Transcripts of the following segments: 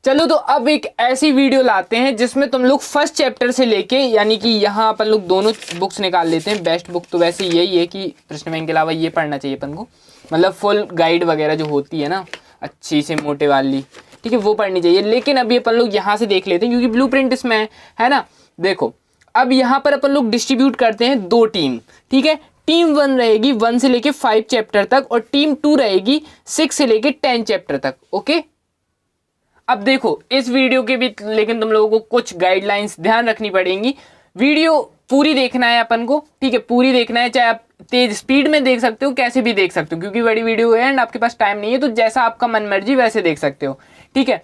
चलो तो अब एक ऐसी वीडियो लाते हैं जिसमें तुम लोग फर्स्ट चैप्टर से लेके, यानी कि यहाँ अपन लोग दोनों बुक्स निकाल लेते हैं। बेस्ट बुक तो वैसे यही है कि प्रश्न बैंक के अलावा ये पढ़ना चाहिए अपन को, मतलब फुल गाइड वगैरह जो होती है ना अच्छी से मोटे वाली, ठीक है, वो पढ़नी चाहिए। लेकिन अभी अपन लोग यहाँ से देख लेते हैं क्योंकि ब्लूप्रिंट इसमें है ना। देखो अब यहाँ पर अपन लोग डिस्ट्रीब्यूट करते हैं दो टीम, ठीक है। टीम 1 रहेगी 1 से लेके 5 चैप्टर तक और टीम 2 रहेगी 6 से लेके 10 चैप्टर तक। ओके, अब देखो इस वीडियो के भी लेकिन तुम लोगों को कुछ गाइडलाइंस ध्यान रखनी पड़ेंगी। वीडियो पूरी देखना है अपन को, ठीक है, पूरी देखना है, चाहे आप तेज स्पीड में देख सकते हो, कैसे भी देख सकते हो, क्योंकि बड़ी वीडियो है एंड आपके पास टाइम नहीं है, तो जैसा आपका मन मर्जी वैसे देख सकते हो, ठीक है।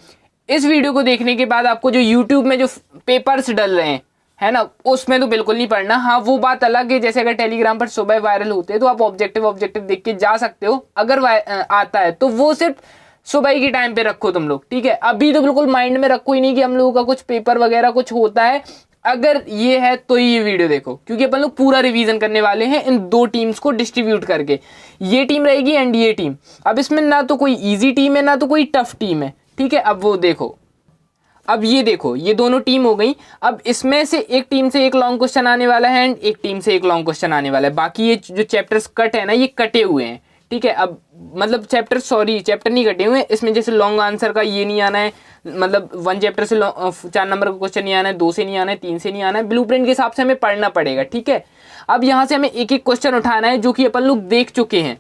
इस वीडियो को देखने के बाद आपको जो यूट्यूब में जो पेपर्स डल रहे हैं है ना, उसमें तो बिल्कुल नहीं पढ़ना। हाँ वो बात अलग है, जैसे अगर टेलीग्राम पर सुबह वायरल होते हैं तो आप ऑब्जेक्टिव देख के जा सकते हो, अगर आता है तो वो सिर्फ सुबह के टाइम पे रखो तुम लोग, ठीक है। अभी तो बिल्कुल माइंड में रखो ही नहीं कि हम लोगों का कुछ पेपर वगैरह कुछ होता है। अगर ये है तो ये वीडियो देखो, क्योंकि अपन लोग पूरा रिवीजन करने वाले हैं इन दो टीम्स को डिस्ट्रीब्यूट करके। ये टीम रहेगी एंड ये टीम। अब इसमें ना तो कोई इजी टीम है ना तो कोई टफ टीम है, ठीक है। अब वो देखो, अब ये देखो ये दोनों टीम हो गई। अब इसमें से एक टीम से एक लॉन्ग क्वेश्चन आने वाला है एंड एक टीम से एक लॉन्ग क्वेश्चन आने वाला है। बाकी ये जो चैप्टर्स कट है ना, ये कटे हुए हैं, ठीक है। अब मतलब चैप्टर नहीं कटे हुए, इसमें जैसे लॉन्ग आंसर का ये नहीं आना है, मतलब 1 चैप्टर से 4 नंबर का क्वेश्चन नहीं आना है, 2 से नहीं आना है, 3 से नहीं आना है। ब्लूप्रिंट के हिसाब से हमें पढ़ना पड़ेगा, ठीक है। अब यहाँ से हमें एक एक क्वेश्चन उठाना है जो कि अपन लोग देख चुके हैं।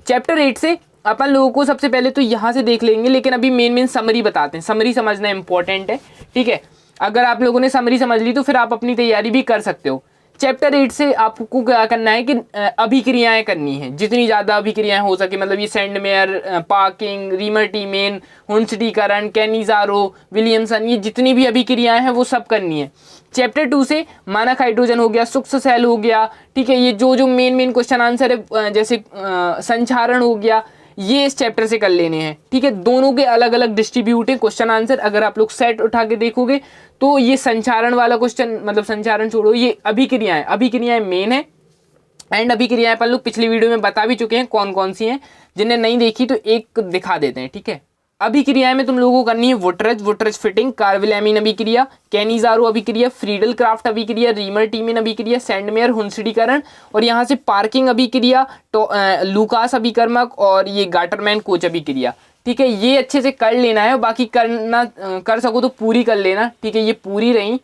चैप्टर 8 से अपन लोगों को सबसे पहले तो यहाँ से देख लेंगे, लेकिन अभी मेन समरी बताते हैं। समरी समझना इंपॉर्टेंट है, ठीक है। अगर आप लोगों ने समरी समझ ली तो फिर आप अपनी तैयारी भी कर सकते हो। चैप्टर 8 से आपको क्या करना है कि अभिक्रियाएं करनी है, जितनी ज़्यादा अभिक्रियाएं हो सके, मतलब ये Sandmeyer, Perkin, Reimer Tiemann, Hunsdiecker, Cannizzaro, Williamson, ये जितनी भी अभिक्रियाएं हैं वो सब करनी है। चैप्टर 2 से मानक हाइड्रोजन हो गया, सूक्ष्म सेल हो गया, ठीक है। ये जो मेन क्वेश्चन आंसर है, जैसे संचारण हो गया, ये इस चैप्टर से कर लेने हैं, ठीक है। दोनों के अलग अलग डिस्ट्रीब्यूट है क्वेश्चन आंसर। अगर आप लोग सेट उठा के देखोगे तो ये संचारण वाला क्वेश्चन, मतलब संचारण छोड़ो, ये अभिक्रियाएं मेन है। एंड अभिक्रियाएं अपन लोग पिछली वीडियो में बता भी चुके हैं कौन कौन सी हैं। जिन्हें नहीं देखी तो एक दिखा देते हैं, ठीक है। अभिक्रियाएं में तुम लोगों को करनी है वुटरज फिटिंग, कार्विल-एमीन अभिक्रिया, कैनिज़ारो अभिक्रिया, फ्रीडल क्राफ्ट अभिक्रिया, रीमर टीमेन अभिक्रिया, सेंडमेयर हुंसडीकरण, और यहाँ से पार्किंग अभिक्रिया, लूकास अभिकर्मक, और ये गाटरमैन कोच अभिक्रिया, ठीक है। ये अच्छे से कर लेना है, बाकी कर सको तो पूरी कर लेना, ठीक है। ये पूरी रही,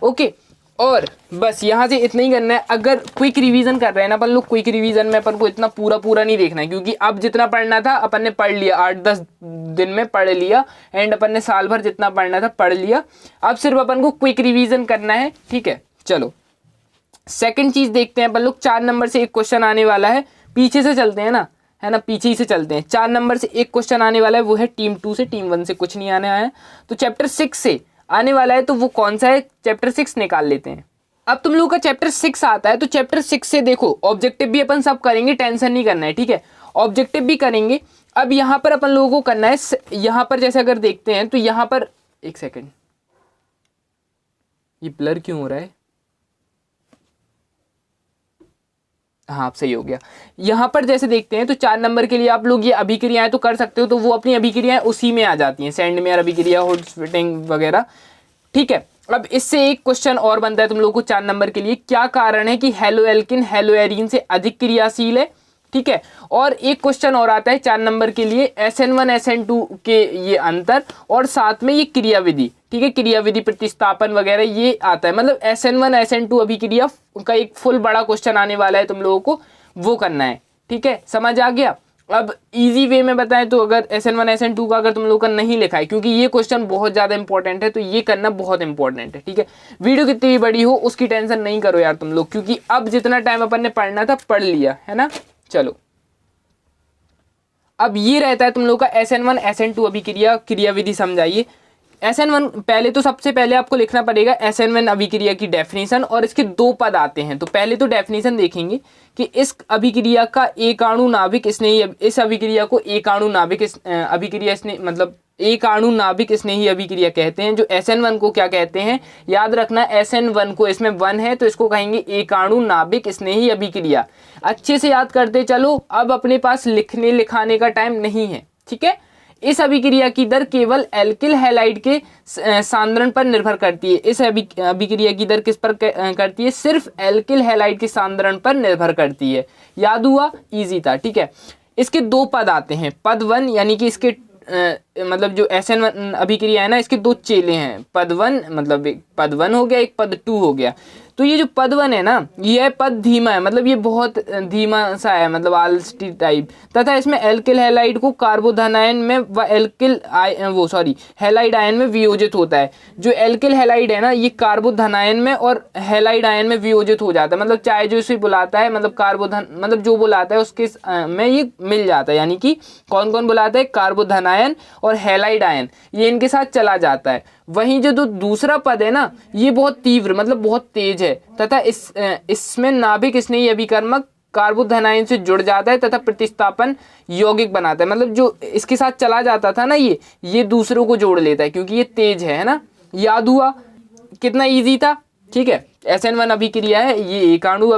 ओके। और बस यहाँ से इतना ही करना है। अगर क्विक रिवीजन कर रहे हैं ना अपन लोग, क्विक रिवीजन में अपन को इतना पूरा नहीं देखना है, क्योंकि अब जितना पढ़ना था अपन ने पढ़ लिया, 8-10 दिन में पढ़ लिया, एंड अपन ने साल भर जितना पढ़ना था पढ़ लिया। अब सिर्फ अपन को क्विक रिवीजन करना है, ठीक है। चलो सेकंड चीज देखते हैं अपन लोग। 4 नंबर से एक क्वेश्चन आने वाला है, पीछे से चलते हैं ना, है ना, पीछे ही से चलते हैं। 4 नंबर से एक क्वेश्चन आने वाला है, वो है टीम 2 से। टीम 1 से कुछ नहीं आने आया, तो चैप्टर 6 से आने वाला है, तो वो कौन सा है, चैप्टर 6 निकाल लेते हैं। अब तुम लोगों का चैप्टर 6 आता है, तो चैप्टर 6 से देखो ऑब्जेक्टिव भी अपन सब करेंगे, टेंशन नहीं करना है, ठीक है। ऑब्जेक्टिव भी करेंगे। अब यहाँ पर अपन लोगों को करना है, यहाँ पर जैसे अगर देखते हैं तो यहाँ पर एक सेकेंड, ये ब्लर क्यों हो रहा है, हाँ सही हो गया। यहाँ पर जैसे देखते हैं तो 4 नंबर के लिए आप लोग ये अभिक्रियाएं तो कर सकते हो, तो वो अपनी अभिक्रियाएं उसी में आ जाती हैं, सेंडमेयर अभिक्रिया, हुंसडीकरण वगैरह, ठीक है। अब इससे एक क्वेश्चन और बनता है तुम लोगों को 4 नंबर के लिए, क्या कारण है कि हेलोएल्किन हेलोएरीन से अधिक क्रियाशील है, ठीक है। और एक क्वेश्चन और आता है 4 नंबर के लिए, SN1 SN2 के ये अंतर, और साथ में ये क्रियाविधि, ठीक है, क्रियाविधि प्रतिस्थापन वगैरह ये आता है। मतलब SN1 SN2 अभिक्रिया का एक फुल बड़ा क्वेश्चन आने वाला है, तुम लोगों को वो करना है, ठीक है। समझ आ गया। अब इजी वे में बताएं तो अगर SN1 SN2 का अगर तुम लोगों का नहीं लिखा है, क्योंकि ये क्वेश्चन बहुत ज़्यादा इंपॉर्टेंट है, तो ये करना बहुत इंपॉर्टेंट है, ठीक है। वीडियो कितनी भी बड़ी हो उसकी टेंशन नहीं करो यार तुम लोग, क्योंकि अब जितना टाइम अपन ने पढ़ना था पढ़ लिया है ना। चलो अब ये रहता है तुम लोग का SN1 SN2 अभिक्रिया, क्रियाविधि समझाइए। SN1 पहले तो सबसे पहले आपको लिखना पड़ेगा SN1 अभिक्रिया की डेफिनेशन, और इसके 2 पद आते हैं। तो पहले तो डेफिनेशन देखेंगे कि इस अभिक्रिया का एकाणु नाभिक स्नेही, इस अभिक्रिया को एकाणु नाभिक अभिक्रिया स्नेही, मतलब एकाणु नाभिक स्नेही अभिक्रिया कहते हैं। जो SN1 को क्या कहते हैं, याद रखना, SN1 को, इसमें 1 है तो इसको कहेंगे एकाणु नाभिक स्नेही अभिक्रिया। अच्छे से याद करते चलो, अब अपने पास लिखने लिखाने का टाइम नहीं है, ठीक है। इस अभिक्रिया की दर केवल एल्किल हैलाइड के सांद्रण पर निर्भर करती है। इस अभिक्रिया की दर किस पर करती है? सिर्फ एल्किल हैलाइड के सांद्रण पर निर्भर करती है। याद हुआ? इजी था। ठीक है, इसके दो पद आते हैं। पद 1 यानी कि इसके मतलब जो SN1 अभिक्रिया है ना, इसके दो चेले हैं। पद 1 मतलब एक पद 1 हो गया, एक पद 2 हो गया। तो ये जो पद 1 है ना, यह पद धीमा है, मतलब ये बहुत धीमा सा है, मतलब आल्स्टी टाइप, तथा इसमें एल्किल हैलाइड को कार्बोधनायन में व हैलाइड आयन में वियोजित होता है। जो एल्किल हैलाइड है ना, ये कार्बोधनायन में और हैलाइड आयन में वियोजित हो जाता है, मतलब चाहे जो इसे बुलाता है, मतलब कार्बोधन मतलब जो बुलाता है उसके में ये मिल जाता है। यानी कि कौन कौन बुलाता है? कार्बोधनायन और हैलाइड आयन, ये इनके साथ चला जाता है। वहीं जो दूसरा पद है ना, ये बहुत तीव्र मतलब बहुत तेज है, तथा इसमें नाभिक स्नेही अभिकर्मक कार्बोधनायन से जुड़ जाता है तथा प्रतिस्थापन यौगिक बनाता है। मतलब जो इसके साथ चला जाता था ना, ये दूसरों को जोड़ लेता है क्योंकि ये तेज है ना। याद हुआ? कितना इजी था। ठीक है, SN1 अभिक्रिया है, ये एकाणु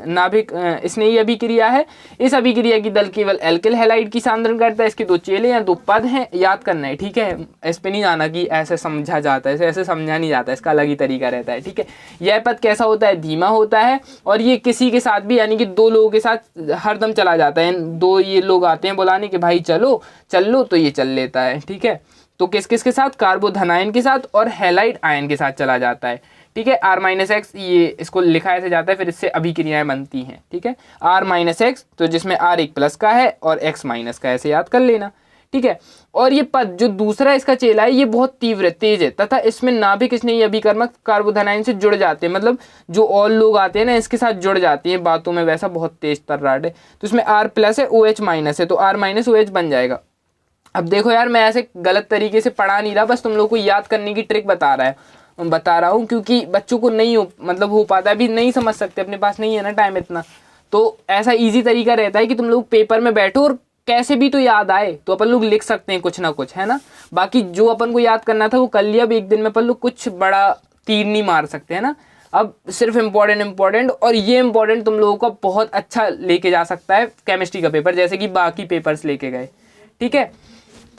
नाभिक स्नेही अभिक्रिया है। इस अभिक्रिया की दल केवल एल्किल हैलाइड की सांद्रण करता है। इसके दो चेले या दो पद हैं, याद करना है। ठीक है, इस पे नहीं जाना कि ऐसे समझा जाता है, ऐसे समझा नहीं जाता, इसका अलग ही तरीका रहता है। ठीक है, यह पद कैसा होता है? धीमा होता है, और ये किसी के साथ भी यानी कि दो लोगों के साथ हरदम चला जाता है। दो ये लोग आते हैं बुलाने के, भाई चलो चल लो, तो ये चल लेता है। ठीक है, तो किस किस के साथ? कार्बोधनायन के साथ और हैलाइड आयन के साथ चला जाता है। ठीक है, R-X, ये इसको लिखा ऐसे जाता है, फिर इससे अभिक्रियाएं बनती हैं। ठीक है, R-X, तो जिसमें R एक प्लस का है और X माइनस का, ऐसे याद कर लेना। ठीक है, और ये पद जो दूसरा इसका चेला है, ये बहुत तीव्र तेज है, तथा इसमें नाभिक स्नेही अभिकर्मक कार्बोधनायन से जुड़ जाते हैं। मतलब जो और लोग आते हैं ना, इसके साथ जुड़ जाती हैं बातों में, वैसा बहुत तेज तर्राट है। तो इसमें R प्लस है, OH माइनस है, तो R-OH बन जाएगा। अब देखो यार, मैं ऐसे गलत तरीके से पढ़ा नहीं रहा, बस तुम लोग को याद करने की ट्रिक बता रहा हूँ, क्योंकि बच्चों को नहीं हो पाता, अभी नहीं समझ सकते, अपने पास नहीं है ना टाइम इतना। तो ऐसा इजी तरीका रहता है कि तुम लोग पेपर में बैठो और कैसे भी तो याद आए तो अपन लोग लिख सकते हैं कुछ ना कुछ, है ना। बाकी जो अपन को याद करना था वो कर लिया, अब एक दिन में अपन लोग कुछ बड़ा तीर नहीं मार सकते, है ना। अब सिर्फ इम्पोर्टेंट, और ये इम्पोर्टेंट तुम लोगों को बहुत अच्छा लेके जा सकता है केमिस्ट्री का पेपर, जैसे कि बाकी पेपर्स लेके गए। ठीक है,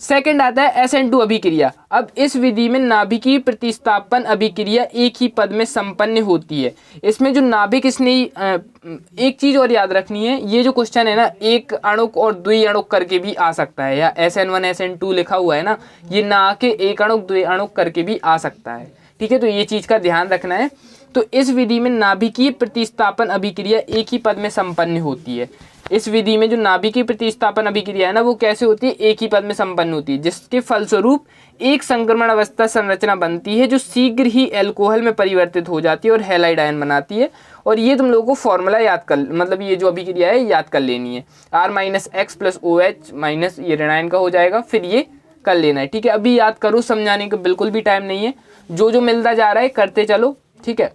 सेकंड आता है SN2 अभिक्रिया। अब इस विधि में नाभिकीय प्रतिस्थापन अभिक्रिया एक ही पद में संपन्न होती है। इसमें जो नाभिक स्नेही, एक चीज और याद रखनी है, ये जो क्वेश्चन है ना, एक अणुक और द्विअणुक करके भी आ सकता है, या SN1 SN2 लिखा हुआ है ना, ये ना के एक अणुक द्विअणुक करके भी आ सकता है। ठीक है, तो ये चीज का ध्यान रखना है। तो इस विधि में नाभिकीय प्रतिस्थापन अभिक्रिया एक ही पद में संपन्न होती है। इस विधि में जो नाभिकीय प्रतिस्थापन अभिक्रिया है ना, वो कैसे होती है? एक ही पद में संपन्न होती है, जिसके फलस्वरूप एक संक्रमण अवस्था संरचना बनती है जो शीघ्र ही अल्कोहल में परिवर्तित हो जाती है और हैलाइड आयन बनाती है। और ये तुम लोगों को फॉर्मूला याद कर, मतलब ये जो अभिक्रिया है याद कर लेनी है। R-X + OH माइनस, ये ऋणायन का हो जाएगा, फिर ये कर लेना है। ठीक है, अभी याद करो, समझाने का बिल्कुल भी टाइम नहीं है, जो मिलता जा रहा है करते चलो। ठीक है,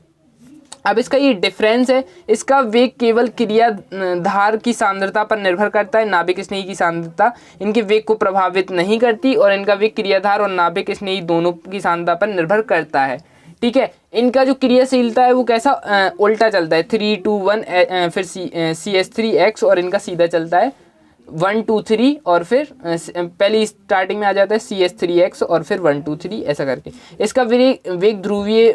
अब इसका ये डिफरेंस है, इसका वेग केवल क्रियाधार की सांद्रता पर निर्भर करता है, नाभिक स्नेही की सांद्रता इनके वेग को प्रभावित नहीं करती, और इनका वेग क्रियाधार और नाभिक स्नेही दोनों की सांद्रता पर निर्भर करता है। ठीक है, इनका जो क्रियाशीलता है वो कैसा उल्टा चलता है, 3 2 1, फिर CH3X, और इनका सीधा चलता है 1 2 3, और फिर पहली स्टार्टिंग में आ जाता है CH3X और फिर 1 2 3 ऐसा करके। इसका वेग ध्रुवीय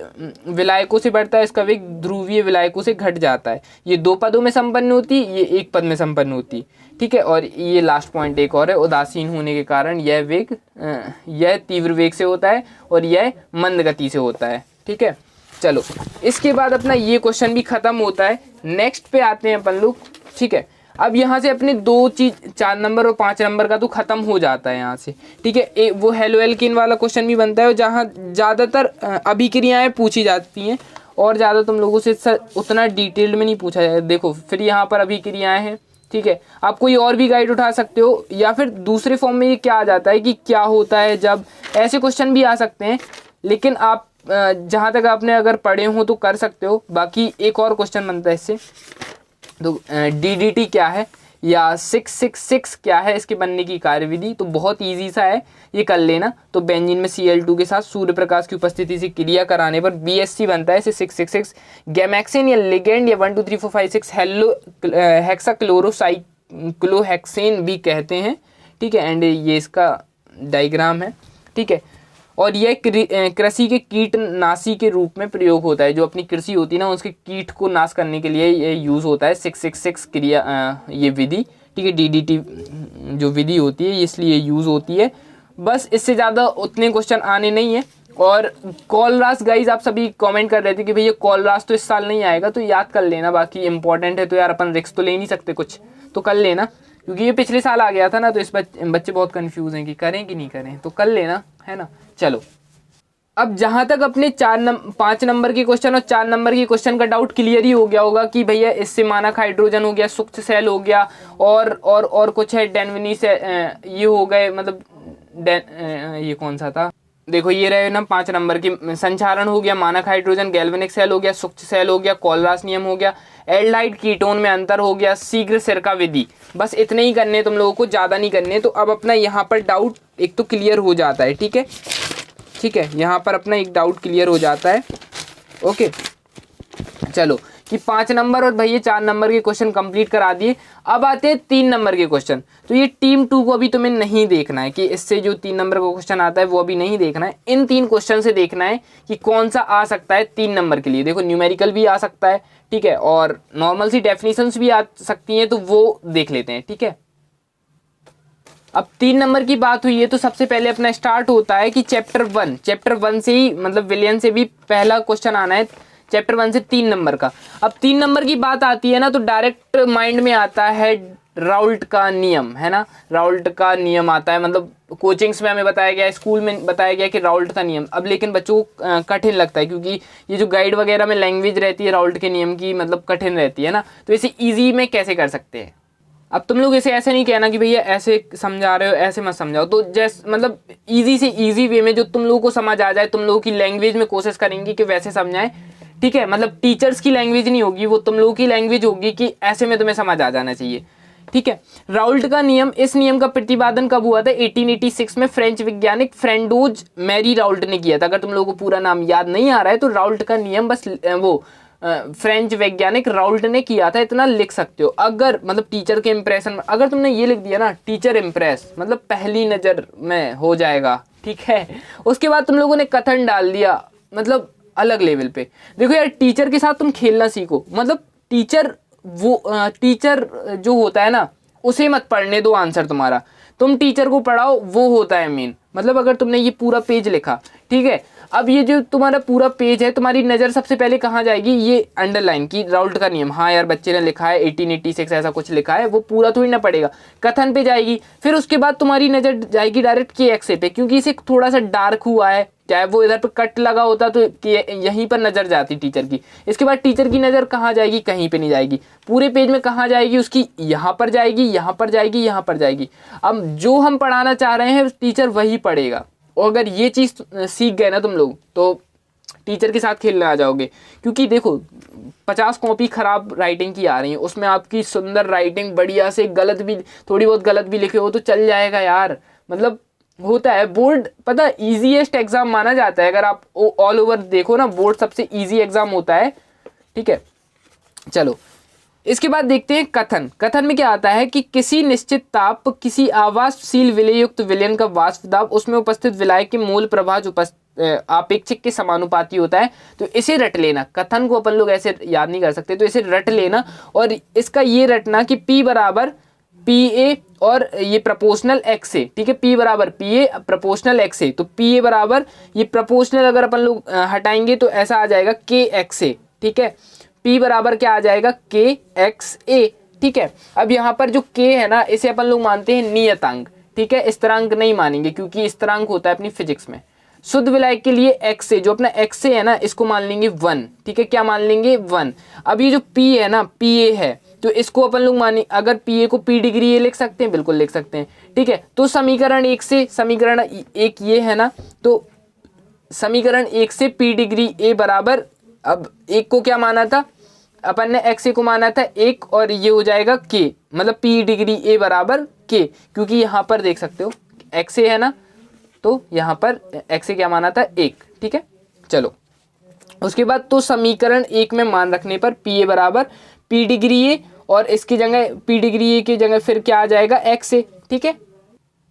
विलायकों से बढ़ता है, इसका वेग ध्रुवीय विलायकों से घट जाता है। ये दो पदों में संपन्न होती, ये एक पद में संपन्न होती। ठीक है, और ये लास्ट पॉइंट एक और है, उदासीन होने के कारण यह तीव्र वेग से होता है और यह मंद गति से होता है। ठीक है, चलो इसके बाद अपना ये क्वेश्चन भी खत्म होता है। नेक्स्ट पे आते हैं अपन लोग। ठीक है, अब यहाँ से अपने दो चीज 4 नंबर और 5 नंबर का तो खत्म हो जाता है यहाँ से। ठीक है, वो हेलो एल्किन वाला क्वेश्चन भी बनता है, जहाँ ज़्यादातर अभिक्रियाएं पूछी जाती हैं और ज़्यादा तुम लोगों से उतना डिटेल्ड में नहीं पूछा जाए। देखो फिर यहाँ पर अभिक्रियाएं हैं। ठीक है, आप कोई और भी गाइड उठा सकते हो, या फिर दूसरे फॉर्म में ये क्या आ जाता है कि क्या होता है जब, ऐसे क्वेश्चन भी आ सकते हैं। लेकिन आप जहाँ तक आपने अगर पढ़े हो तो कर सकते हो। बाकी एक और क्वेश्चन बनता है इससे, तो DDT क्या है या 666 क्या है, इसके बनने की कार्यविधि तो बहुत इजी सा है, ये कर लेना। तो बेंजीन में Cl2 के साथ सूर्य प्रकाश की उपस्थिति से क्रिया कराने पर BSC बनता है, इसे 666। गैमेक्सेन या लिगेंड या 1 2 3 4 5 6 हेक्साक्लोरोसाइक्लोहेक्सेन भी कहते हैं। ठीक है, एंड ये इसका डायग्राम है, ठीक है। और यह कृषि के कीटनाशी के रूप में प्रयोग होता है। जो अपनी कृषि होती है ना, उसके कीट को नाश करने के लिए ये यूज़ होता है 666 क्रिया ये विधि, ठीक है। DDT जो विधि होती है इसलिए यूज़ होती है। बस इससे ज़्यादा उतने क्वेश्चन आने नहीं है। और कॉलरास गाइज आप सभी कमेंट कर रहे थे कि भैया कॉलरास तो इस साल नहीं आएगा, तो याद कर लेना। बाकी इंपॉर्टेंट है तो यार अपन रिस्क तो ले नहीं सकते कुछ, तो कर लेना, क्योंकि ये पिछले साल आ गया था ना। तो इस बच्चे बहुत कंफ्यूज हैं कि करें कि नहीं करें, तो कर लेना, है ना। चलो, अब जहाँ तक अपने 5 नंबर के क्वेश्चन और 4 नंबर के क्वेश्चन का डाउट क्लियर ही हो गया होगा कि भैया इससे मानक हाइड्रोजन हो गया, सूक्ष्म सेल हो गया, और कुछ है डेनवनी से ये हो गए, मतलब ये कौन सा था, देखो ये रहे ना 5 नंबर की। संचारण हो गया, मानक हाइड्रोजन, गैल्वेनिक सेल हो गया, सूक्ष्म सेल हो गया, कॉलरास नियम हो गया, एल्डाइड कीटोन में अंतर हो गया, शीघ्र सिरका विधि। बस इतने ही करने तुम लोगों को, ज़्यादा नहीं करने। तो अब अपना यहाँ पर डाउट एक तो क्लियर हो जाता है, ठीक है, ठीक है। यहाँ पर अपना एक डाउट क्लियर हो जाता है, ओके। चलो, कि 5 नंबर और भैया 4 नंबर के क्वेश्चन कंप्लीट करा दिए। अब आते हैं 3 नंबर के क्वेश्चन। तो ये टीम 2 को अभी तुम्हें नहीं देखना है कि इससे जो 3 नंबर का क्वेश्चन आता है वो अभी नहीं देखना है। इन 3 क्वेश्चन से देखना है कि कौन सा आ सकता है 3 नंबर के लिए। देखो, न्यूमेरिकल भी आ सकता है, ठीक है, और नॉर्मल सी डेफिनेशंस भी आ सकती हैं, तो वो देख लेते हैं, ठीक है। अब 3 नंबर की बात हुई है, तो सबसे पहले अपना स्टार्ट होता है कि चैप्टर 1 से ही, मतलब विलियन से भी पहला क्वेश्चन आना है चैप्टर 1 से 3 नंबर का। अब 3 नंबर की बात आती है ना, तो डायरेक्ट माइंड में आता है राउल्ट का नियम, है ना। राउल्ट का नियम आता है, मतलब कोचिंग्स में हमें बताया गया, स्कूल में बताया गया कि राउल्ट का नियम। अब लेकिन बच्चों को कठिन लगता है, क्योंकि ये जो गाइड वगैरह में लैंग्वेज रहती है राउल्ट के नियम की, मतलब कठिन रहती है ना। तो इसे ईजी में कैसे कर सकते हैं। अब तुम लोग इसे ऐसे नहीं कहना कि भैया ऐसे समझा रहे हो, ऐसे मत समझाओ। तो जैसे मतलब ईजी से ईजी वे में जो तुम लोगों को समझ आ जाए, तुम लोगों की लैंग्वेज में कोशिश करेंगे कि वैसे समझाएं, ठीक है। मतलब टीचर्स की लैंग्वेज नहीं होगी, वो तुम लोगों की लैंग्वेज होगी कि ऐसे में तुम्हें समझ आ जाना चाहिए, ठीक है। राउल्ट का नियम, इस नियम का प्रतिपादन कब हुआ था? 1886 में फ्रेंच वैज्ञानिक फ्रेंडोज मैरी राउल्ट ने किया था। अगर तुम लोगों को पूरा नाम याद नहीं आ रहा है तो राउल्ट का नियम बस वो फ्रेंच वैज्ञानिक राउल्ट ने किया था, इतना लिख सकते हो। अगर मतलब टीचर के इंप्रेशन में अगर तुमने ये लिख दिया ना, टीचर इंप्रेस, मतलब पहली नज़र में हो जाएगा, ठीक है। उसके बाद तुम लोगों ने कथन डाल दिया, मतलब अलग लेवल पे। देखो यार, टीचर के साथ तुम खेलना सीखो। मतलब टीचर जो होता है ना, उसे मत पढ़ने दो आंसर तुम्हारा, तुम टीचर को पढ़ाओ, वो होता है मेन। मतलब अगर तुमने ये पूरा पेज लिखा, ठीक है, अब ये जो तुम्हारा पूरा पेज है, तुम्हारी नज़र सबसे पहले कहाँ जाएगी? ये अंडरलाइन की राउल्ट का नियम, हाँ यार बच्चे ने लिखा है 1886 ऐसा कुछ लिखा है, वो पूरा थोड़ी ना पड़ेगा, कथन पे जाएगी। फिर उसके बाद तुम्हारी नज़र जाएगी डायरेक्ट के एक्से पे, क्योंकि इसे थोड़ा सा डार्क हुआ है, चाहे वो इधर पे कट लगा होता तो यहीं पर नज़र जाती टीचर की। इसके बाद टीचर की नज़र कहाँ जाएगी? कहीं पे नहीं जाएगी। पूरे पेज में कहाँ जाएगी उसकी? यहाँ पर जाएगी, यहाँ पर जाएगी, यहाँ पर जाएगी। अब जो हम पढ़ाना चाह रहे हैं टीचर वही पढ़ेगा। और अगर ये चीज़ सीख गए ना तुम लोग, तो टीचर के साथ खेलने आ जाओगे। क्योंकि देखो 50 कॉपी खराब राइटिंग की आ रही है, उसमें आपकी सुंदर राइटिंग बढ़िया से गलत भी, थोड़ी बहुत गलत भी लिखे हो तो चल जाएगा यार। मतलब होता है बोर्ड, पता इजीएस्ट एग्जाम माना जाता है। अगर आप ऑल ओवर देखो ना, बोर्ड सबसे इजी एग्जाम होता है, ठीक है। चलो, इसके बाद देखते हैं कथन। कथन में क्या आता है कि किसी निश्चित ताप, किसी आवासशील विलयुक्त विलयन का वाष्प दाब, उसमें उपस्थित विलायक के मूल प्रभाज आपेक्षिक के समानुपाती होता है। तो इसे रट लेना। कथन को अपन लोग ऐसे याद नहीं कर सकते, तो इसे रट लेना। और इसका ये रटना कि P बराबर PA और ये प्रपोर्शनल X से, ठीक है। P बराबर PA प्रपोर्शनल X से, तो PA बराबर ये प्रपोर्शनल अगर अपन लोग हटाएंगे तो ऐसा आ जाएगा KX से, ठीक है। P बराबर क्या आ जाएगा? KXA, ठीक है। अब यहाँ पर जो K है ना, इसे अपन लोग मानते हैं नियतांक, ठीक है। स्थिरांक नहीं मानेंगे, क्योंकि स्थिरांक होता है अपनी फिजिक्स में। शुद्ध विलायक के लिए X से, जो अपना X से है ना, इसको मान लेंगे 1, ठीक है। क्या मान लेंगे? 1। अब ये जो P है ना, PA है, तो इसको अपन लोग माने, अगर PA को P डिग्री A लिख सकते हैं, बिल्कुल लिख सकते हैं, ठीक है। तो समीकरण 1 से, समीकरण 1 ये है ना, तो समीकरण 1 से P डिग्री A बराबर, अब 1 को क्या माना था अपन ने? XA को माना था 1, और ये हो जाएगा K, मतलब P डिग्री A बराबर K, क्योंकि यहाँ पर देख सकते हो XA है ना, तो यहाँ पर XA क्या माना था? 1, ठीक है। चलो, उसके बाद तो समीकरण 1 में मान रखने पर PA बराबर P डिग्री A, और इसकी जगह P डिग्री A की जगह फिर क्या आ जाएगा? XA, ठीक है।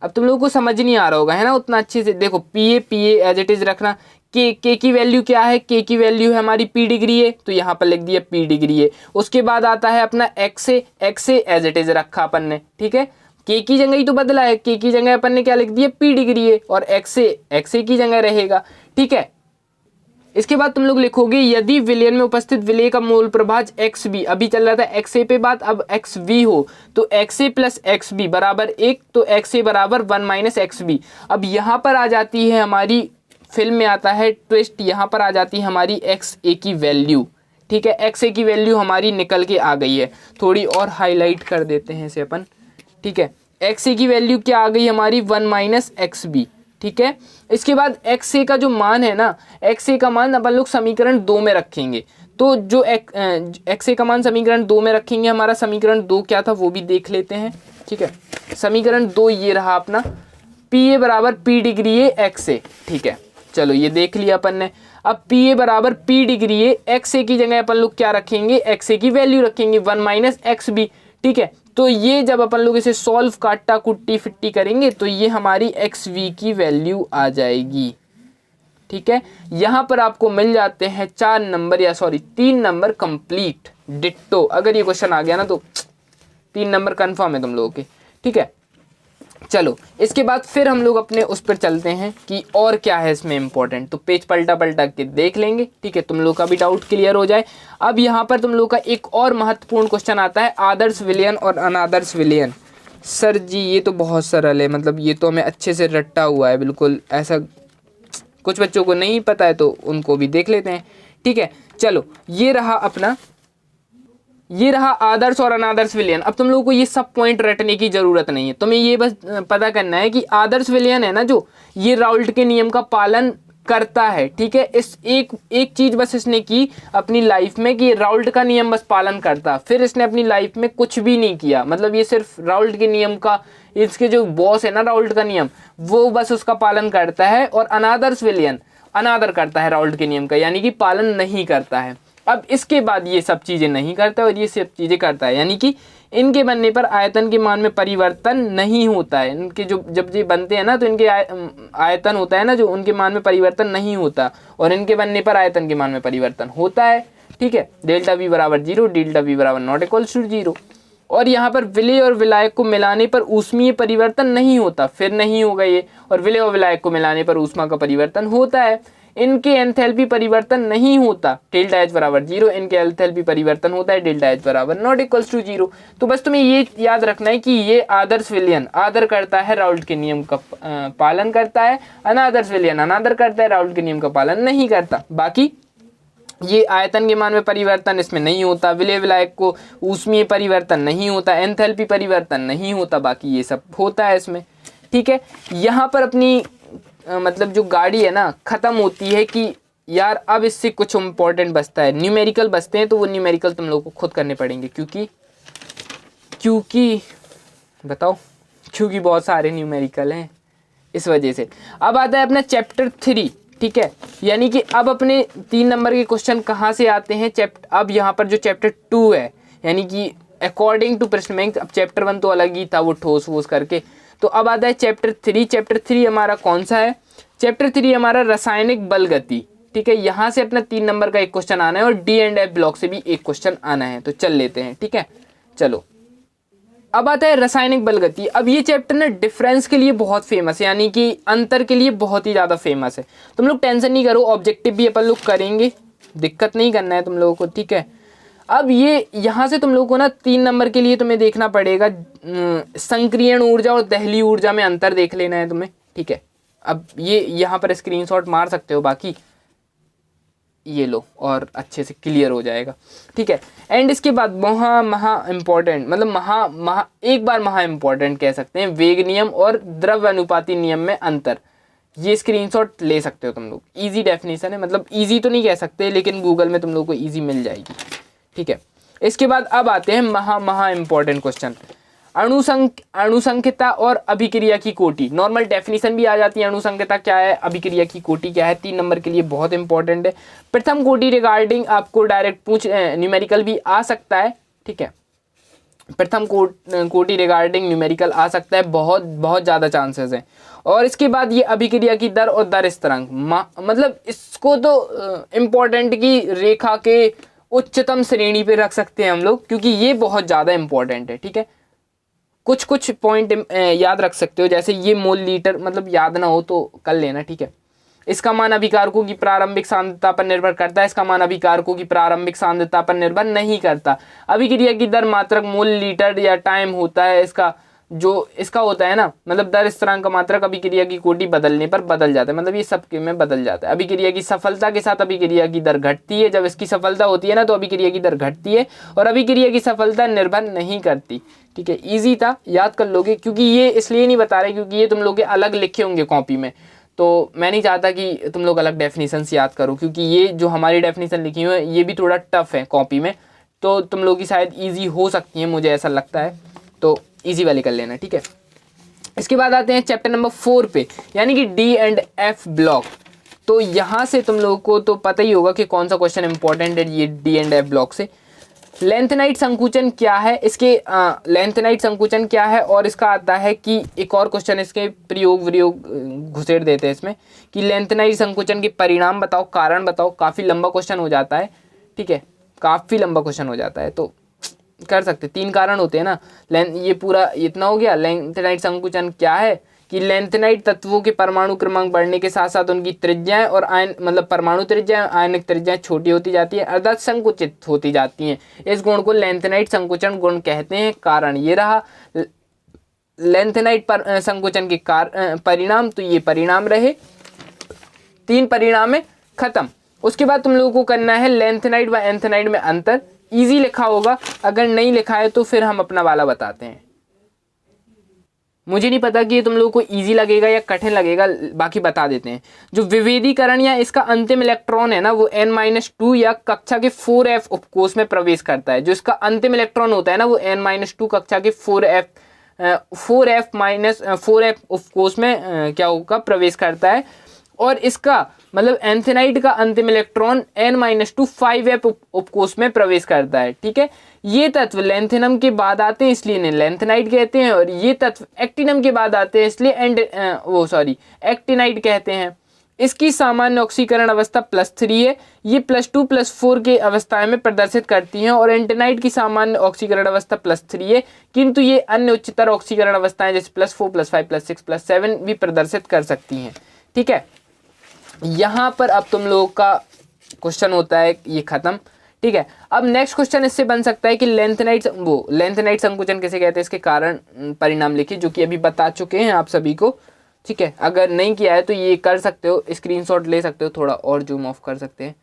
अब तुम लोगों को समझ नहीं आ रहा होगा है ना उतना अच्छे से। देखो p a as it is रखना। के की वैल्यू क्या है, के की वैल्यू है हमारी पी डिग्री है, तो यहाँ पर लिख दिया पी डिग्री है। उसके बाद आता है अपना x a as it is रखा अपन ने, ठीक है। के की जगह ही तो बदला है, के की जगह अपन ने क्या लिख दिया पी डिग्री है, और एक्स ए की जगह रहेगा, ठीक है। इसके बाद तुम लोग लिखोगे यदि विलयन में उपस्थित विलेय का मूल प्रभाज एक्स बी, अभी चल रहा था एक्स ए पे बात, अब एक्स बी हो तो एक्स ए प्लस एक्स बी बराबर 1, तो एक्स ए बराबर 1 माइनस एक्स बी। अब यहाँ पर आ जाती है हमारी, फिल्म में आता है ट्विस्ट, यहाँ पर आ जाती है हमारी एक्स ए की वैल्यू, ठीक है। एक्स ए की वैल्यू हमारी निकल के आ गई है, थोड़ी और हाईलाइट कर देते हैं इसे अपन, ठीक है। एक्स ए की वैल्यू क्या आ गई हमारी 1 माइनस एक्स बी, ठीक है। इसके बाद एक्स ए का जो मान है ना, एक्स ए का मान अपन लोग समीकरण 2 में रखेंगे, तो जो एक्स ए का मान समीकरण 2 में रखेंगे, हमारा समीकरण 2 क्या था वो भी देख लेते हैं, ठीक है। समीकरण 2 ये रहा अपना, पी ए बराबर पी डिग्री ए एक्स ए, ठीक है। चलो ये देख लिया अपन ने। अब पी ए बराबर पी डिग्री ए, एक्स ए की जगह अपन लोग क्या रखेंगे, एक्स ए की वैल्यू रखेंगे 1 माइनस एक्स बी, ठीक है। तो ये जब अपन लोग इसे सॉल्व काटा कुट्टी फिट्टी करेंगे तो ये हमारी एक्स वी की वैल्यू आ जाएगी, ठीक है। यहां पर आपको मिल जाते हैं 4 नंबर, या सॉरी 3 नंबर कंप्लीट डिट्टो। अगर ये क्वेश्चन आ गया ना तो 3 नंबर कंफर्म है तुम लोगों के, ठीक है। चलो इसके बाद फिर हम लोग अपने उस पर चलते हैं कि और क्या है इसमें इंपॉर्टेंट, तो पेज पलटा पलटा के देख लेंगे, ठीक है, तुम लोग का भी डाउट क्लियर हो जाए। अब यहाँ पर तुम लोग का एक और महत्वपूर्ण क्वेश्चन आता है, आदर्श विलयन और अनादर्श विलयन। सर जी ये तो बहुत सरल है, मतलब ये तो हमें अच्छे से रट्टा हुआ है बिल्कुल, ऐसा कुछ बच्चों को नहीं पता है तो उनको भी देख लेते हैं, ठीक है। चलो ये रहा अपना, ये रहा आदर्श और अनादर्श विलयन। अब तुम लोगों को ये सब पॉइंट रटने की जरूरत नहीं है, तुम्हें ये बस पता करना है कि आदर्श विलयन है ना जो, ये राउल्ट के नियम का पालन करता है, ठीक है। इस एक चीज बस इसने की अपनी लाइफ में कि राउल्ट का नियम बस पालन करता, फिर इसने अपनी लाइफ में कुछ भी नहीं किया, मतलब ये सिर्फ राउल्ट के नियम का, इसके जो बॉस है ना राउल्ट का नियम, वो बस उसका पालन करता है। और अनादर्श विलयन अनादर करता है राउल्ट के नियम का, यानी कि पालन नहीं करता है। अब इसके बाद ये सब चीज़ें नहीं करता और ये सब चीज़ें करता है, यानी कि इनके बनने पर आयतन के मान में परिवर्तन नहीं होता है। इनके जो जब ये बनते हैं ना तो इनके आयतन होता है ना जो, उनके मान में परिवर्तन नहीं होता, और इनके बनने पर आयतन के मान में परिवर्तन होता है, ठीक है। डेल्टा वी बराबर 0, डेल्टा वी बराबर नॉट इक्वल टू 0। और यहाँ पर विलेय और विलायक को मिलाने पर ऊष्मीय परिवर्तन नहीं होता, फिर नहीं होगा ये। और विलेय और विलायक को मिलाने पर ऊष्मा का परिवर्तन होता है। इनके एंथैल्पी परिवर्तन नहीं होता, डेल्टा एच बराबर 0, इनके एंथैल्पी परिवर्तन होता है, डेल्टा एच बराबर नॉट इक्वल्स टू 0। तो बस तुम्हें ये याद रखना है कि ये आदर्श विलयन आदर करता है, राउल्ट के नियम का पालन करता है, अनादर्श विलयन अनादर करता है, राउल्ट के नियम का पालन नहीं करता। बाकी ये आयतन के मान में परिवर्तन इसमें नहीं होता, विलेय विलायक को ऊष्मीय परिवर्तन नहीं होता, एंथैल्पी परिवर्तन नहीं होता, बाकी ये सब होता है इसमें, ठीक है। यहाँ पर अपनी मतलब जो गाड़ी है ना ख़त्म होती है कि यार अब इससे कुछ इम्पोर्टेंट बचता है, न्यूमेरिकल बचते हैं, तो वो न्यूमेरिकल तुम लोगों को खुद करने पड़ेंगे, क्योंकि बताओ, क्योंकि बहुत सारे न्यूमेरिकल हैं इस वजह से। अब आता है अपना चैप्टर 3, ठीक है, यानी कि अब अपने 3 नंबर के क्वेश्चन कहाँ से आते हैं, अब यहाँ पर जो चैप्टर 2 है, यानी कि अकॉर्डिंग टू प्रश्न बैंक, अब चैप्टर 1 तो अलग ही था वो ठोस वोस करके, तो अब आता है चैप्टर 3। चैप्टर 3 हमारा कौन सा है, चैप्टर 3 हमारा रासायनिक बल गति, ठीक है। यहाँ से अपना 3 नंबर का एक क्वेश्चन आना है और डी एंड एफ ब्लॉक से भी एक क्वेश्चन आना है, तो चल लेते हैं, ठीक है। चलो अब आता है रासायनिक बल गति। अब ये चैप्टर ना डिफरेंस के लिए बहुत फेमस है, यानी कि अंतर के लिए बहुत ही ज़्यादा फेमस है। तुम लोग टेंशन नहीं करो, ऑब्जेक्टिव भी अपन लोग करेंगे, दिक्कत नहीं करना है तुम लोगों को, ठीक है। अब ये यहाँ से तुम लोगों को ना 3 नंबर के लिए तुम्हें देखना पड़ेगा संक्रियण ऊर्जा और दहली ऊर्जा में अंतर देख लेना है तुम्हें, ठीक है। अब ये यहाँ पर स्क्रीनशॉट मार सकते हो, बाकी ये लो और अच्छे से क्लियर हो जाएगा, ठीक है। एंड इसके बाद महा इम्पॉर्टेंट, मतलब एक बार महा इम्पॉर्टेंट कह सकते हैं, वेग नियम और द्रव्य अनुपाती नियम में अंतर। ये स्क्रीनशॉट ले सकते हो तुम लोग, इजी डेफिनेशन है, मतलब इजी तो नहीं कह सकते लेकिन गूगल में तुम लोग को इजी मिल जाएगी, ठीक है। इसके बाद अब आते हैं महा इम्पॉर्टेंट क्वेश्चन, अणुसंख्यता और अभिक्रिया की कोटि। नॉर्मल डेफिनेशन भी आ जाती है, अणुसंख्यता क्या है, अभिक्रिया की कोटि क्या है, 3 नंबर के लिए बहुत इंपॉर्टेंट है। प्रथम कोटि रिगार्डिंग आपको डायरेक्ट न्यूमेरिकल भी आ सकता है, ठीक है। प्रथम कोटि रिगार्डिंग न्यूमेरिकल आ सकता है, बहुत बहुत ज़्यादा चांसेस हैं। और इसके बाद ये अभिक्रिया की दर और दर स्थिरांक, मतलब इसको तो इम्पोर्टेंट की रेखा के उच्चतम श्रेणी पे रख सकते हैं हम लोग, क्योंकि ये बहुत ज़्यादा इंपॉर्टेंट है। ठीक है, कुछ कुछ पॉइंट याद रख सकते हो, जैसे ये मोल लीटर, मतलब याद ना हो तो कर लेना। ठीक है, इसका मान अभिकारकों की प्रारंभिक सांद्रता पर निर्भर करता है, इसका मान अभिकारकों की प्रारंभिक सांद्रता पर निर्भर नहीं करता। अभिक्रिया की दर मात्रक मोल लीटर या टाइम होता है, इसका होता है ना, मतलब दर स्थिरांक का मात्रक अभिक्रिया की कोटि बदलने पर बदल जाता है, मतलब ये सबके में बदल जाता है। अभिक्रिया की सफलता के साथ अभिक्रिया की दर घटती है, जब इसकी सफलता होती है ना तो अभिक्रिया की दर घटती है, और अभिक्रिया की सफलता निर्भर नहीं करती। ठीक है, ईजी था, याद कर लोगे, क्योंकि ये इसलिए नहीं बता रहे क्योंकि ये तुम लोग अलग लिखे होंगे कॉपी में, तो मैं नहीं चाहता कि तुम लोग अलग डेफिनेशन याद करो, क्योंकि ये जो हमारी डेफिनेशन लिखी हुई है ये भी थोड़ा टफ है कॉपी में, तो तुम लोग की शायद ईजी हो सकती है, मुझे ऐसा लगता है, तो ईजी वाली कर लेना। ठीक है, इसके बाद आते हैं चैप्टर नंबर 4 पे, यानी कि डी एंड एफ ब्लॉक। तो यहाँ से तुम लोगों को तो पता ही होगा कि कौन सा क्वेश्चन इंपॉर्टेंट है ये डी एंड एफ ब्लॉक से। लेंथनाइट संकुचन क्या है, इसके लेंथनाइट संकुचन क्या है, और इसका आता है कि एक और क्वेश्चन इसके प्रयोग घुसेड़ देते हैं इसमें कि लेंथनाइट संकुचन के परिणाम बताओ, कारण बताओ। काफ़ी लंबा क्वेश्चन हो जाता है। ठीक है, काफ़ी लंबा क्वेश्चन हो जाता है, तो कर सकते, 3 कारण होते हैं ना। ये पूरा इतना हो गया। लेंथनाइट संकुचन क्या है कि लेंथनाइट तत्वों के परमाणु क्रमांक बढ़ने के साथ साथ उनकी त्रिज्याएं और आयन, मतलब परमाणु त्रिज्याएं, आयनिक त्रिज्याएं छोटी होती जाती है, अर्थात संकुचित होती जाती हैं। इस गुण को लेंथनाइट संकुचन गुण कहते हैं। कारण ये रहा लेंथनाइट संकुचन के परिणाम, तो ये परिणाम रहे, 3 परिणाम है, खत्म। उसके बाद तुम लोगों को करना है लेंथनाइट व एंथनाइट में अंतर। इजी लिखा होगा, अगर नहीं लिखा है तो फिर हम अपना वाला बताते हैं। मुझे नहीं पता कि ये तुम लोगों को इजी लगेगा या कठिन लगेगा, बाकी बता देते हैं। जो विभेदीकरण या इसका अंतिम इलेक्ट्रॉन है ना, वो n-2 या कक्षा के 4f उपकोष में प्रवेश करता है। जो इसका अंतिम इलेक्ट्रॉन होता है ना, वो n-2 कक्षा के 4f उपकोष में क्या होगा, प्रवेश करता है। और इसका मतलब एंथेनाइट का अंतिम इलेक्ट्रॉन n-2 5f उपकोष में प्रवेश करता है। ठीक है, ये तत्व लेंथेनम के बाद आते हैं इसलिए इन्हें लेंथेनाइट कहते हैं, और ये तत्व एक्टिनम के बाद आते हैं इसलिए एक्टिनाइट कहते हैं। इसकी सामान्य ऑक्सीकरण अवस्था +3 है, ये +2 +4 के अवस्थाएं में प्रदर्शित करती हैं, और एंटेनाइट की सामान्य ऑक्सीकरण अवस्था +3 है, किंतु ये अन्य उच्चतर ऑक्सीकरण अवस्थाएं जैसे +4 +5 +6 +7 भी प्रदर्शित कर सकती हैं। ठीक है, यहाँ पर अब तुम लोगों का क्वेश्चन होता है ये खत्म। ठीक है, अब नेक्स्ट क्वेश्चन इससे बन सकता है कि लेंथनाइट संकुचन किसे कहते हैं, इसके कारण परिणाम लिखिए, जो कि अभी बता चुके हैं आप सभी को। ठीक है, अगर नहीं किया है तो ये कर सकते हो, स्क्रीनशॉट ले सकते हो, थोड़ा और जूम ऑफ कर सकते हैं,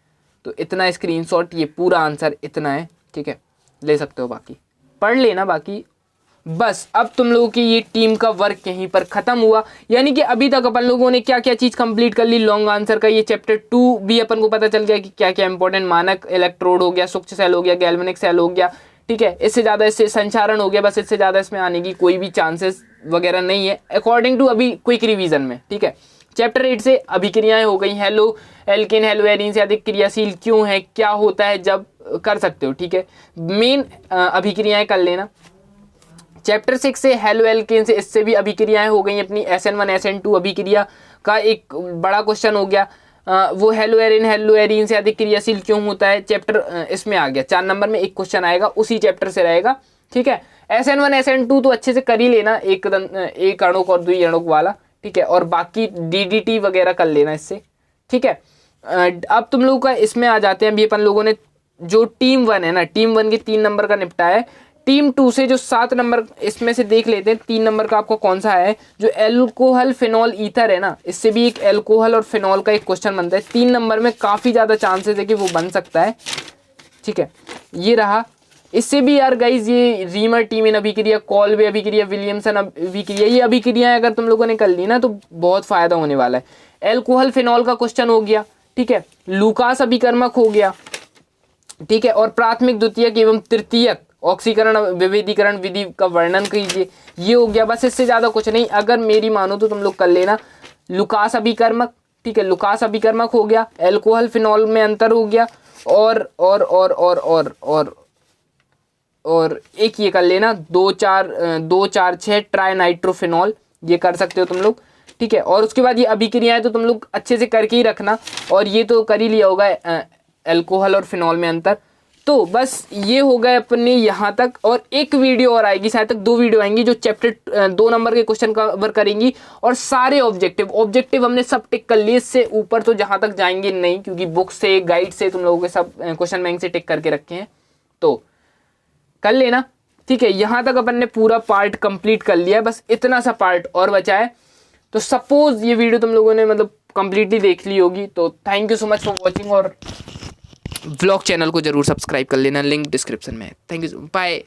तो इतना स्क्रीनशॉट, ये पूरा आंसर इतना है। ठीक है, ले सकते हो, बाकी पढ़ लेना बाकी। बस अब तुम लोगों की ये टीम का वर्क यहीं पर खत्म हुआ, यानी कि अभी तक अपन लोगों ने क्या क्या चीज़ कंप्लीट कर ली। लॉन्ग आंसर का ये चैप्टर 2 भी अपन को पता चल गया कि क्या क्या इंपॉर्टेंट, मानक इलेक्ट्रोड हो गया, सूक्ष्म सेल हो गया, गैल्वेनिक सेल हो गया। ठीक है, इससे ज़्यादा इससे संचारण हो गया, बस इससे ज़्यादा इसमें आने की कोई भी चांसेस वगैरह नहीं है अकॉर्डिंग टू अभी क्विक रिवीजन में। ठीक है, चैप्टर 8 से अभिक्रियाएं हो गई, हेलो एल्केन हेलो एरीन से अधिक क्रियाशील क्यों है, क्या होता है जब, कर सकते हो। ठीक है, मेन अभिक्रियाएं कर लेना। चैप्टर 6 से हेलो एल्केन से, इससे भी अभिक्रियाएं हो गई अपनी। SN1 SN2 अभिक्रिया का एक बड़ा क्वेश्चन हो गया, वो हेलो एरीन से अधिक क्रियाशील क्यों होता है, चैप्टर इसमें आ गया। 4 नंबर में एक क्वेश्चन आएगा, उसी चैप्टर से रहेगा। ठीक है, SN1 SN2 तो अच्छे से कर ही लेना, एक अणुक और 2 अणुक वाला। ठीक है, और बाकी DDT वगैरह कर लेना इससे। ठीक है, अब तुम लोगों का इसमें आ जाते हैं। अभी अपन लोगों ने जो टीम 1 है ना, टीम 1 के 3 नंबर का निपटाया है। टीम 2 से जो 7 नंबर इसमें से देख लेते हैं, 3 नंबर का आपको कौन सा है, जो एल्कोहल फिनॉल ईथर है ना, इससे भी एक एल्कोहल और फिनॉल का एक क्वेश्चन बनता है। 3 नंबर में काफ़ी ज़्यादा चांसेस है कि वो बन सकता है। ठीक है, ये रहा। इससे भी यार गाइज, ये रीमर टीमिन अभिक्रिया, कॉलवे अभिक्रिया, विलियमसन अभिक्रिया, ये अभिक्रियाएं अगर तुम लोगों ने कर ली ना तो बहुत फायदा होने वाला है। एल्कोहल फिनॉल का क्वेश्चन हो गया। ठीक है, लूकास अभिकर्मक हो गया। ठीक है, और प्राथमिक, द्वितीयक एवं तृतीयक ऑक्सीकरण विभेदीकरण विधि का वर्णन कीजिए, ये हो गया। बस इससे ज़्यादा कुछ नहीं, अगर मेरी मानो तो तुम लोग कर लेना। लुकास अभिकर्मक, ठीक है, लुकास अभिकर्मक हो गया, एल्कोहल फिनॉल में अंतर हो गया, और और एक ये कर लेना 2,4,6 ट्राई नाइट्रोफिनॉल, ये कर सकते हो तुम लोग, ठीक है। और उसके बाद ये अभिक्रियाएं तो तुम लोग अच्छे से करके ही रखना, और ये तो कर ही लिया होगा अल्कोहल और फिनॉल में अंतर। तो बस ये हो गए अपने यहाँ तक, और एक वीडियो और आएगी, शायद तक 2 वीडियो आएंगी जो चैप्टर 2 नंबर के क्वेश्चन कवर करेंगी, और सारे ऑब्जेक्टिव हमने सब टिक कर लिए, इससे ऊपर तो जहाँ तक जाएंगे नहीं, क्योंकि बुक से गाइड से तुम लोगों के सब क्वेश्चन बैंक से टिक करके रखे हैं, तो कर लेना, ठीक है। यहाँ तक अपन ने पूरा पार्ट कंप्लीट कर लिया, बस इतना सा पार्ट और बचा है। तो सपोज ये वीडियो तुम लोगों ने मतलब कंप्लीटली देख ली होगी, तो thank you so much for watching, और व्लॉग चैनल को जरूर सब्सक्राइब कर लेना, लिंक डिस्क्रिप्शन में है। Thank you, bye.